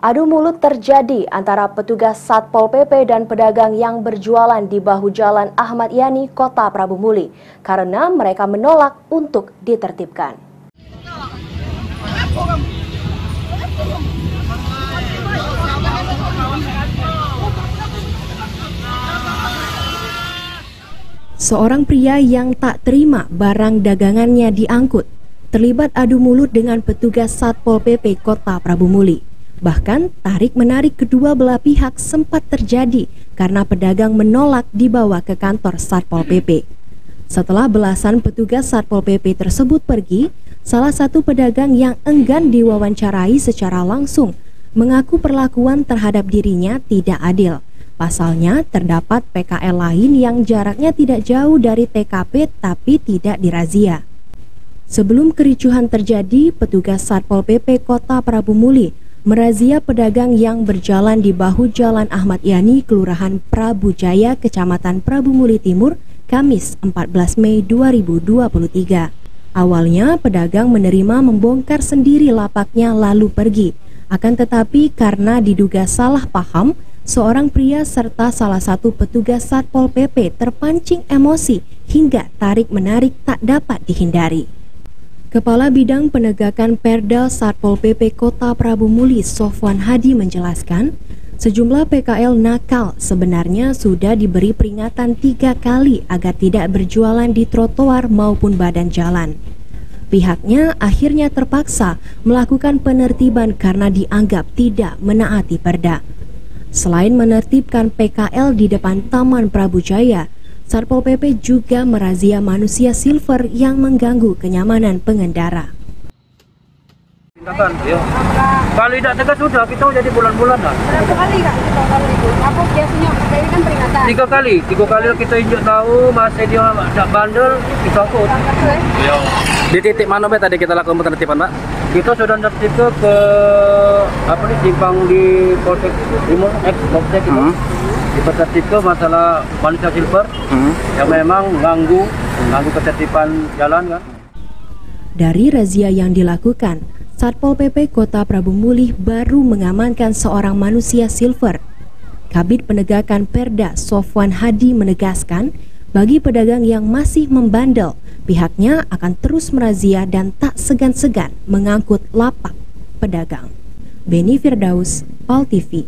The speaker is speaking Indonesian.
Adu mulut terjadi antara petugas Satpol PP dan pedagang yang berjualan di bahu jalan Ahmad Yani, Kota Prabu Muli, karena mereka menolak untuk ditertibkan. Seorang pria yang tak terima barang dagangannya diangkut terlibat adu mulut dengan petugas Satpol PP Kota Prabu Muli. Bahkan tarik-menarik kedua belah pihak sempat terjadi karena pedagang menolak dibawa ke kantor Satpol PP. Setelah belasan petugas Satpol PP tersebut pergi, salah satu pedagang yang enggan diwawancarai secara langsung mengaku perlakuan terhadap dirinya tidak adil. Pasalnya terdapat PKL lain yang jaraknya tidak jauh dari TKP tapi tidak dirazia. Sebelum kericuhan terjadi, petugas Satpol PP Kota Prabu Muli merazia pedagang yang berjalan di bahu jalan Ahmad Yani, Kelurahan Prabu Jaya, Kecamatan Prabu Muli Timur, Kamis 14 Mei 2023. Awalnya pedagang menerima membongkar sendiri lapaknya lalu pergi. Akan tetapi karena diduga salah paham, seorang pria serta salah satu petugas Satpol PP terpancing emosi hingga tarik-menarik tak dapat dihindari. Kepala Bidang Penegakan Perda Satpol PP Kota Prabu Muli, Sofwan Hadi menjelaskan, sejumlah PKL nakal sebenarnya sudah diberi peringatan 3 kali agar tidak berjualan di trotoar maupun badan jalan. Pihaknya akhirnya terpaksa melakukan penertiban karena dianggap tidak menaati perda. Selain menertibkan PKL di depan Taman Prabu Jaya, Satpol PP juga merazia manusia silver yang mengganggu kenyamanan pengendara. Tindakan, ya. Kalau tidak tegas sudah, kita jadi bulan-bulan lah. Berapa kali Kak kita kalau itu? Apa biasanya? Ini kan peringatan. 3 kali kita injak tahu masih dia tak bandel, kita angkut. Ya. Di titik mana tadi kita lakukan penertiban, Pak? Kita sudah tertib ke simpang di Polsek Timur, Polsek itu. Kita tertib ke masalah manusia silver yang memang mengganggu ketertiban jalan kan. Dari razia yang dilakukan, Satpol PP Kota Prabu Muli baru mengamankan seorang manusia silver. Kabid Penegakan Perda Sofwan Hadi menegaskan, bagi pedagang yang masih membandel, pihaknya akan terus merazia dan tak segan-segan mengangkut lapak pedagang. Beni Firdaus, PAL TV.